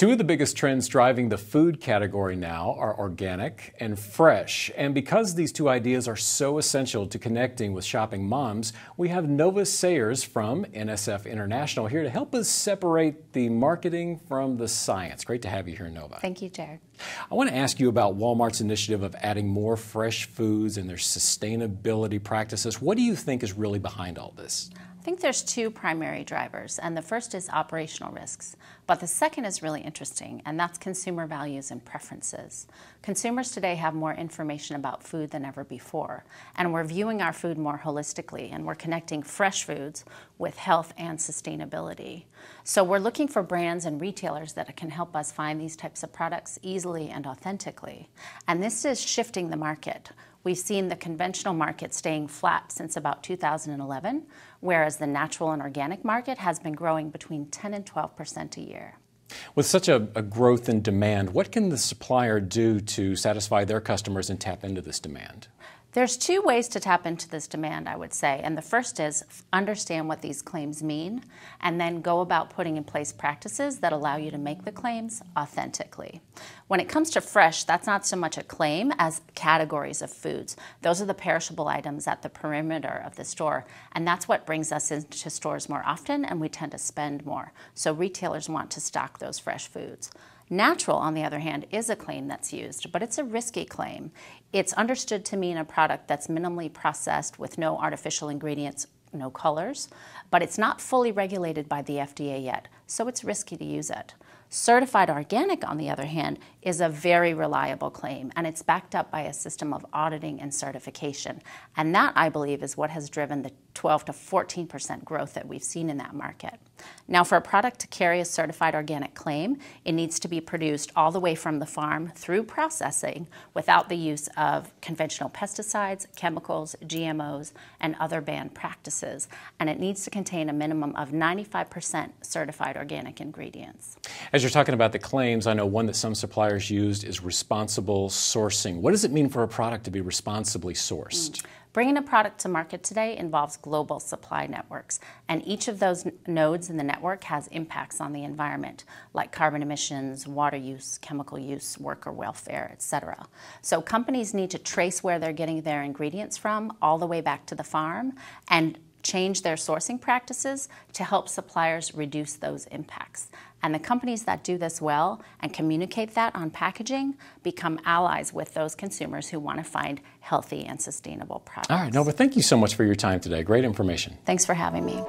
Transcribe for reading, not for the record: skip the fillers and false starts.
Two of the biggest trends driving the food category now are organic and fresh. And because these two ideas are so essential to connecting with shopping moms, we have Nova Sayers from NSF International here to help us separate the marketing from the science. Great to have you here, Nova. Thank you, Jared. I want to ask you about Walmart's initiative of adding more fresh foods and their sustainability practices. What do you think is really behind all this? I think there's two primary drivers, and the first is operational risks, but the second is really interesting, and that's consumer values and preferences. Consumers today have more information about food than ever before, and we're viewing our food more holistically, and we're connecting fresh foods with health and sustainability. So we're looking for brands and retailers that can help us find these types of products easily and authentically, and this is shifting the market. We've seen the conventional market staying flat since about 2011, whereas the natural and organic market has been growing between 10 and 12% a year. With such a growth in demand, what can the supplier do to satisfy their customers and tap into this demand? There's two ways to tap into this demand, I would say, and the first is understand what these claims mean and then go about putting in place practices that allow you to make the claims authentically. When it comes to fresh, that's not so much a claim as categories of foods. Those are the perishable items at the perimeter of the store, and that's what brings us into stores more often, and we tend to spend more. So retailers want to stock those fresh foods. Natural, on the other hand, is a claim that's used, but it's a risky claim. It's understood to mean a product that's minimally processed with no artificial ingredients, no colors, but it's not fully regulated by the FDA yet, so it's risky to use it. Certified organic, on the other hand, is a very reliable claim, and it's backed up by a system of auditing and certification. And that, I believe, is what has driven the 12 to 14% growth that we've seen in that market. Now, for a product to carry a certified organic claim, it needs to be produced all the way from the farm through processing without the use of conventional pesticides, chemicals, GMOs, and other banned practices. And it needs to contain a minimum of 95% certified organic ingredients. As you're talking about the claims, I know one that some suppliers used is responsible sourcing. What does it mean for a product to be responsibly sourced? Bringing a product to market today involves global supply networks, and each of those nodes in the network has impacts on the environment, like carbon emissions, water use, chemical use, worker welfare, etc. So companies need to trace where they're getting their ingredients from all the way back to the farm and change their sourcing practices to help suppliers reduce those impacts. And the companies that do this well and communicate that on packaging become allies with those consumers who want to find healthy and sustainable products. All right, Nova, thank you so much for your time today. Great information. Thanks for having me.